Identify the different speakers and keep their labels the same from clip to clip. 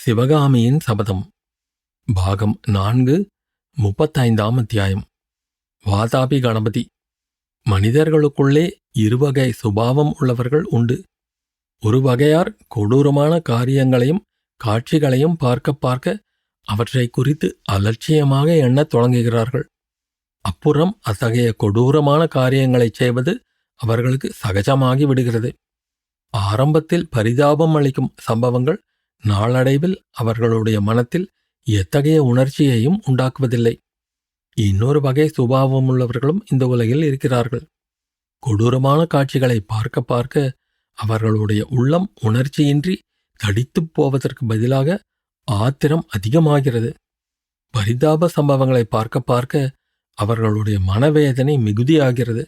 Speaker 1: சிவகாமியின் சபதம் பாகம் 4 35ஆம் அத்தியாயம். வாதாபி கணபதி. மனிதர்களுக்குள்ளே இருவகை சுபாவம் உள்ளவர்கள் உண்டு. ஒரு வகையார் கொடூரமான காரியங்களையும் காட்சிகளையும் பார்க்க பார்க்க அவற்றை குறித்து அலட்சியமாக எண்ணத் தொடங்குகிறார்கள். அப்புறம் அத்தகைய கொடூரமான காரியங்களைச் செய்வது அவர்களுக்கு சகஜமாகி விடுகிறது. ஆரம்பத்தில் பரிதாபம் அளிக்கும் சம்பவங்கள் நாளடைவில் அவர்களுடைய மனத்தில் எத்தகைய உணர்ச்சியையும் உண்டாக்குவதில்லை. இன்னொரு வகை சுபாவமுள்ளவர்களும் இந்த உலகில் இருக்கிறார்கள். கொடூரமான காட்சிகளை பார்க்க பார்க்க அவர்களுடைய உள்ளம் உணர்ச்சியின்றி தடித்துப் போவதற்கு பதிலாக ஆத்திரம் அதிகமாகிறது. பரிதாப சம்பவங்களை பார்க்க பார்க்க அவர்களுடைய மனவேதனை மிகுதியாகிறது.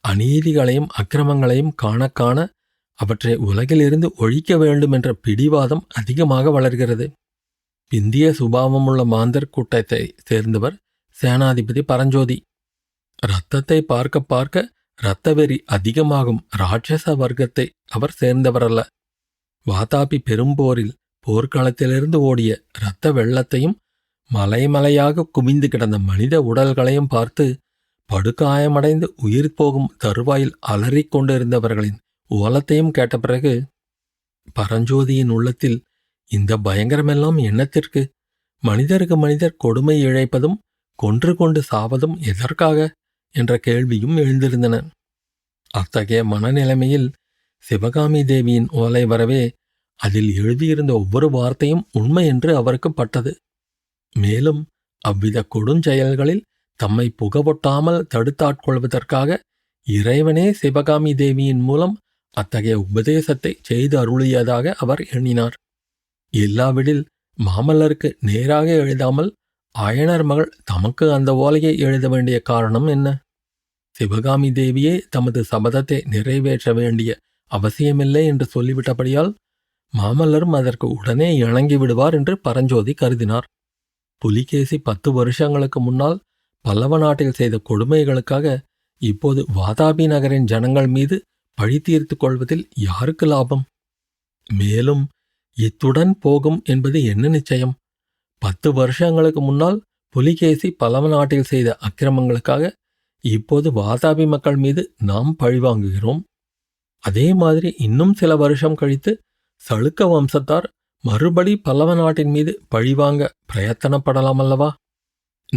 Speaker 1: அநீதிகளையும் அக்கிரமங்களையும் காண காண அவற்றை உலகிலிருந்து ஒழிக்க வேண்டும் என்ற பிடிவாதம் அதிகமாக வளர்கிறது. பிந்திய சுபாவமுள்ள மாந்தர் கூட்டத்தை சேர்ந்தவர் சேனாதிபதி பரஞ்சோதி. இரத்தத்தை பார்க்க பார்க்க இரத்தவெறி அதிகமாகும் இராட்சச வர்க்கத்தை அவர் சேர்ந்தவரல்ல. வாதாபி பெரும்போரில் போர்க்களத்திலிருந்து ஓடிய இரத்த வெள்ளத்தையும் மலைமலையாக குவிந்து கிடந்த மனித உடல்களையும் பார்த்து படுகாயமடைந்து உயிர் போகும் தருவாயில் அலறிக் கொண்டிருந்தவர்களின் ஓலத்தையும் கேட்ட பிறகு பரஞ்சோதியின் உள்ளத்தில் இந்த பயங்கரமெல்லாம் என்னத்திற்கு? மனிதருக்கு மனிதர் கொடுமை இழைப்பதும் கொன்று கொண்டு சாவதும் எதற்காக என்ற கேள்வியும் எழுந்திருந்தன. அத்தகைய மனநிலைமையில் சிவகாமி தேவியின் ஓலை வரவே அதில் எழுதியிருந்த ஒவ்வொரு வார்த்தையும் உண்மை என்று அவருக்கு பட்டது. மேலும் அவ்வித கொடுஞ்செயல்களில் தம்மை புகவொட்டாமல் தடுத்தாட்கொள்வதற்காக இறைவனே சிவகாமி தேவியின் மூலம் அத்தகைய உபதேசத்தை செய்து அருளியதாக அவர் எண்ணினார். இல்லாவிடில் மாமல்லருக்கு நேராக எழுதாமல் ஆயனர் மகள் தமக்கு அந்த ஓலையை எழுத வேண்டிய காரணம் என்ன? சிவகாமி தேவியே தமது சபதத்தை நிறைவேற்ற வேண்டிய அவசியமில்லை என்று சொல்லிவிட்டபடியால் மாமல்லரும் அதற்கு உடனே இணங்கி விடுவார் என்று பரஞ்சோதி கருதினார். புலிகேசி 10 வருஷங்களுக்கு முன்னால் பல்லவ நாட்டில் செய்த கொடுமைகளுக்காக இப்போது வாதாபி நகரின் ஜனங்கள் மீது பழி தீர்த்து கொள்வதில் யாருக்கு லாபம்? மேலும் இத்துடன் போகும் என்பது என்ன நிச்சயம்? 10 வருஷங்களுக்கு முன்னால் புலிகேசி பல்லவ நாட்டில் செய்த அக்கிரமங்களுக்காக இப்போது வாதாபி மக்கள் மீது நாம் பழிவாங்குகிறோம். அதே மாதிரி இன்னும் சில வருஷம் கழித்து சளுக்க வம்சத்தார் மறுபடி பல்லவ நாட்டின் மீது பழிவாங்க பிரயத்தனப்படலாம் அல்லவா?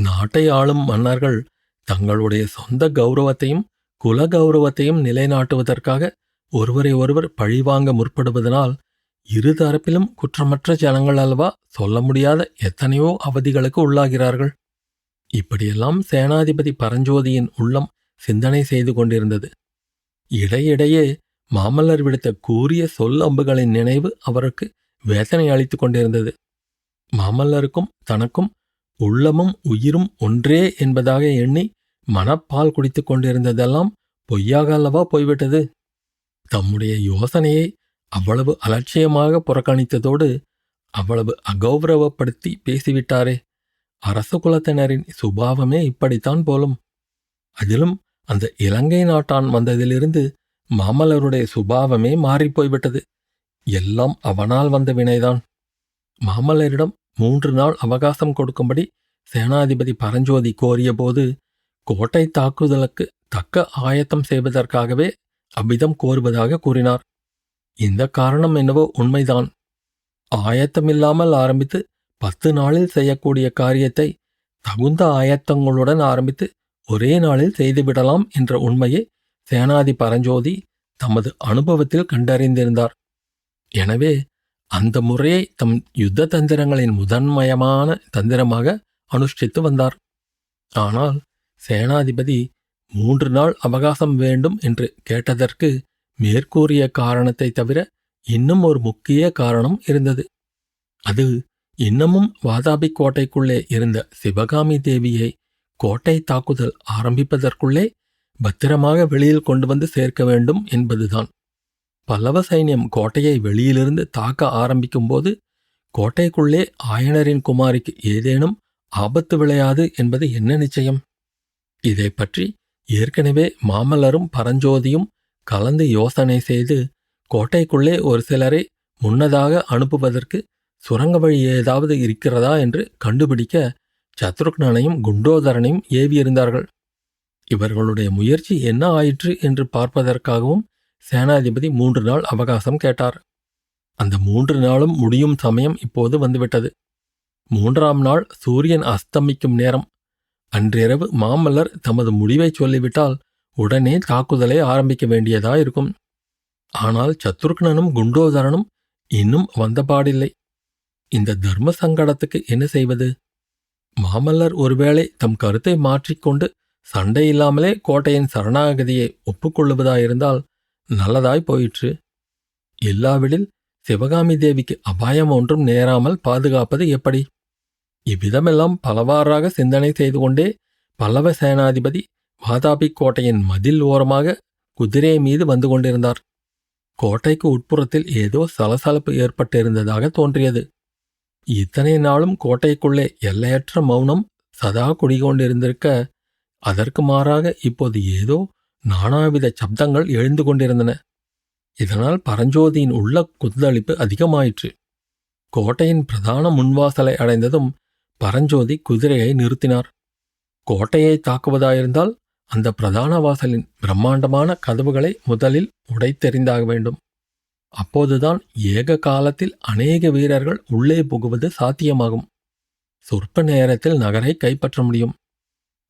Speaker 1: நாட்டை ஆளும் மன்னர்கள் தங்களுடைய சொந்த கௌரவத்தையும் குல கௌரவத்தையும் நிலைநாட்டுவதற்காக ஒருவரை ஒருவர் பழிவாங்க முற்படுவதனால் இருதரப்பிலும் குற்றமற்ற ஜனங்கள் அல்லவா சொல்ல முடியாத எத்தனையோ அவதிகளுக்கு உள்ளாகிறார்கள். இப்படியெல்லாம் சேனாதிபதி பரஞ்சோதியின் உள்ளம் சிந்தனை செய்து கொண்டிருந்தது. இடையிடையே மாமல்லர் விடுத்த கூரிய சொல் அம்புகளின் நினைவு அவருக்கு வேதனை அளித்துக் கொண்டிருந்தது. மாமல்லருக்கும் தனக்கும் உள்ளமும் உயிரும் ஒன்றே என்பதாக எண்ணி மனப்பால் குடித்துக் கொண்டிருந்ததெல்லாம் பொய்யாக அல்லவா போய்விட்டது. தம்முடைய யோசனையை அவ்வளவு அலட்சியமாக புறக்கணித்ததோடு அவ்வளவு அகௌரவப்படுத்தி பேசிவிட்டாரே. அரச குலத்தினரின் சுபாவமே இப்படித்தான் போலும். அதிலும் அந்த இலங்கை நாட்டான் வந்ததிலிருந்து மாமல்லருடைய சுபாவமே மாறிப்போய்விட்டது. எல்லாம் அவனால் வந்த வினைதான். மாமல்லரிடம் 3 நாள் அவகாசம் கொடுக்கும்படி சேனாதிபதி பரஞ்சோதி கோரியபோது கோட்டை தாக்குதலுக்கு தக்க ஆயத்தம் செய்வதற்காகவே அவ்விதம் கோருவதாக கூறினார். இந்த காரணம் என்னவோ உண்மைதான். ஆயத்தமில்லாமல் ஆரம்பித்து 10 நாளில் செய்யக்கூடிய காரியத்தை தகுந்த ஆயத்தங்களுடன் ஆரம்பித்து ஒரே நாளில் செய்துவிடலாம் என்ற உண்மையை சேனாதி பரஞ்சோதி தமது அனுபவத்தில் கண்டறிந்திருந்தார். எனவே அந்த முறையை தம் யுத்த தந்திரங்களின் முதன்மயமான தந்திரமாக அனுஷ்டித்து வந்தார். ஆனால் சேனாதிபதி 3 நாள் அவகாசம் வேண்டும் என்று கேட்டதற்கு மேற்கூறிய காரணத்தை தவிர இன்னும் ஒரு முக்கிய காரணம் இருந்தது. அது இன்னமும் வாதாபி கோட்டைக்குள்ளே இருந்த சிவகாமி தேவியை கோட்டை தாக்குதல் ஆரம்பிப்பதற்குள்ளே பத்திரமாக வெளியில் கொண்டு வந்து சேர்க்க வேண்டும் என்பதுதான். பல்லவ சைன்யம் கோட்டையை வெளியிலிருந்து தாக்க ஆரம்பிக்கும்போது கோட்டைக்குள்ளே ஆயனரின் குமாரிக்கு ஏதேனும் ஆபத்து விளையாது என்பது என்ன நிச்சயம்? இதை பற்றி ஏற்கனவே மாமல்லரும் பரஞ்சோதியும் கலந்து யோசனை செய்து கோட்டைக்குள்ளே ஒரு சிலரை முன்னதாக அனுப்புவதற்கு சுரங்க வழி ஏதாவது இருக்கிறதா என்று கண்டுபிடிக்க சத்ருக்னனையும் குண்டோதரனையும் ஏவியிருந்தார்கள். இவர்களுடைய முயற்சி என்ன ஆயிற்று என்று பார்ப்பதற்காகவும் சேனாதிபதி 3 நாள் அவகாசம் கேட்டார். அந்த 3 நாளும் முடியும் சமயம் இப்போது வந்துவிட்டது. 3ஆம் நாள் சூரியன் அஸ்தமிக்கும் நேரம். அன்றிரவு மாமல்லர் தமது முடிவை சொல்லிவிட்டால் உடனே தாக்குதலை ஆரம்பிக்க வேண்டியதாயிருக்கும். ஆனால் சத்ருக்னனும் குண்டோதரனும் இன்னும் வந்தபாடில்லை. இந்த தர்ம சங்கடத்துக்கு என்ன செய்வது? மாமல்லர் ஒருவேளை தம் கருத்தை மாற்றிக்கொண்டு சண்டையில்லாமலே கோட்டையின் சரணாகதியை ஒப்புக்கொள்ளுவதாயிருந்தால் நல்லதாய் போயிற்று. இல்லாவிடில் சிவகாமி தேவிக்கு அபாயம் ஒன்றும் நேராமல் பாதுகாப்பது எப்படி? இவ்விதமெல்லாம் பலவாறாக சிந்தனை செய்து கொண்டே பல்லவ சேனாதிபதி வாதாபி கோட்டையின் மதில் ஓரமாக குதிரை மீது வந்து கொண்டிருந்தார். கோட்டைக்கு உட்புறத்தில் ஏதோ சலசலப்பு ஏற்பட்டிருந்ததாக தோன்றியது. இத்தனை நாளும் கோட்டைக்குள்ளே எல்லையற்ற மௌனம் சதா குடிகொண்டிருந்திருக்க, அதற்கு மாறாக இப்போது ஏதோ நானாவித சப்தங்கள் எழுந்து கொண்டிருந்தன. இதனால் பரஞ்சோதியின் உள்ள குந்தளிப்பு அதிகமாயிற்று. கோட்டையின் பிரதான முன்வாசலை அடைந்ததும் பரஞ்சோதி குதிரையை நிறுத்தினார். கோட்டையை தாக்குவதாயிருந்தால் அந்த பிரதான வாசலின் பிரம்மாண்டமான கதவுகளை முதலில் உடைத்தெறிந்தாக வேண்டும். அப்போதுதான் ஏக காலத்தில் அநேக வீரர்கள் உள்ளே புகுவது சாத்தியமாகும். சொற்ப நேரத்தில் நகரை கைப்பற்ற முடியும்.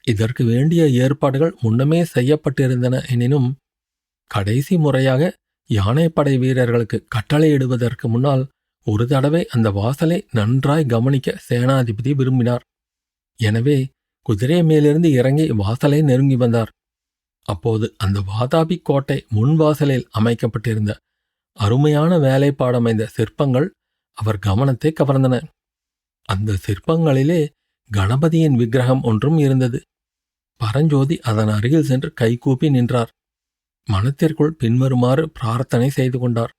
Speaker 1: இதற்கு வேண்டிய ஏற்பாடுகள் முன்னமே செய்யப்பட்டிருந்தன. எனினும் கடைசி முறையாக யானைப்படை வீரர்களுக்கு கட்டளையிடுவதற்கு முன்னால் ஒரு தடவை அந்த வாசலை நன்றாய் கவனிக்க சேனாதிபதி விரும்பினார். எனவே குதிரை மேலிருந்து இறங்கி வாசலை நெருங்கி வந்தார். அப்போது அந்த வாதாபி கோட்டை முன்வாசலில் அமைக்கப்பட்டிருந்த அருமையான வேலைப்பாடமைந்த சிற்பங்கள் அவர் கவனத்தை கவர்ந்தன. அந்த சிற்பங்களிலே கணபதியின் விக்கிரகம் ஒன்றும் இருந்தது. பரஞ்சோதி அதன் அருகில் சென்று கைகூப்பி நின்றார். மனத்திற்குள் பின்வருமாறு பிரார்த்தனை செய்து கொண்டார்.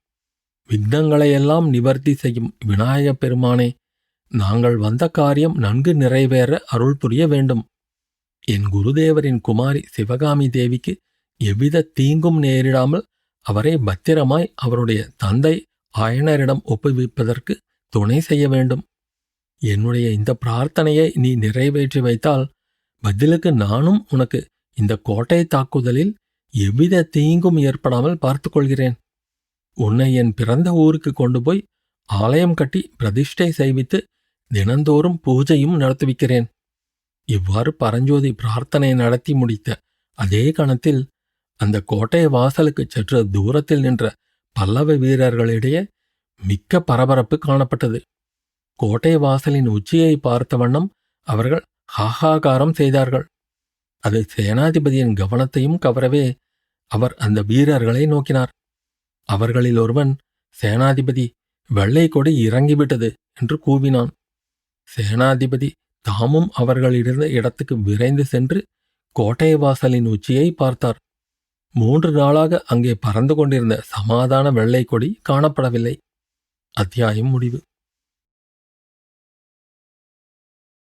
Speaker 1: விக்னங்களையெல்லாம் நிவர்த்தி செய்யும் விநாயகப் பெருமானே, நாங்கள் வந்த காரியம் நன்கு நிறைவேற அருள் புரிய வேண்டும். என் குருதேவரின் குமாரி சிவகாமி தேவிக்கு எவ்வித தீங்கும் நேரிடாமல் அவரை பத்திரமாய் அவருடைய தந்தை ஆயனரிடம் ஒப்புவிப்பதற்கு துணை செய்ய வேண்டும். என்னுடைய இந்த பிரார்த்தனையை நீ நிறைவேற்றி வைத்தால் பதிலுக்கு நானும் உனக்கு இந்த கோட்டை தாக்குதலில் எவ்வித தீங்கும் ஏற்படாமல் பார்த்துக்கொள்கிறேன். உன்னை என் பிறந்த ஊருக்கு கொண்டு போய் ஆலயம் கட்டி பிரதிஷ்டை செய்வித்து தினந்தோறும் பூஜையும் நடத்துவிக்கிறேன். இவ்வாறு பரஞ்சோதி பிரார்த்தனை நடத்தி முடித்த அதே கணத்தில் அந்த கோட்டை வாசலுக்கு சற்று தூரத்தில் நின்ற பல்லவ வீரர்களிடையே மிக்க பரபரப்பு காணப்பட்டது. கோட்டை வாசலின் உச்சியை பார்த்த வண்ணம் அவர்கள் ஹாஹாகாரம் செய்தார்கள். அது சேனாதிபதியின் கவனத்தையும் கவரவே அவர் அந்த வீரர்களை நோக்கினார். அவர்களில் ஒருவன், சேனாதிபதி, வெள்ளை கொடி இறங்கிவிட்டது என்று கூவினான். சேனாதிபதி தாமும் அவர்களிருந்த இடத்துக்கு விரைந்து சென்று கோட்டை வாசலின் உச்சியை பார்த்தார். 3 நாளாக அங்கே பறந்து கொண்டிருந்த சமாதான வெள்ளை கொடி காணப்படவில்லை. அத்தியாயம் முடிவு.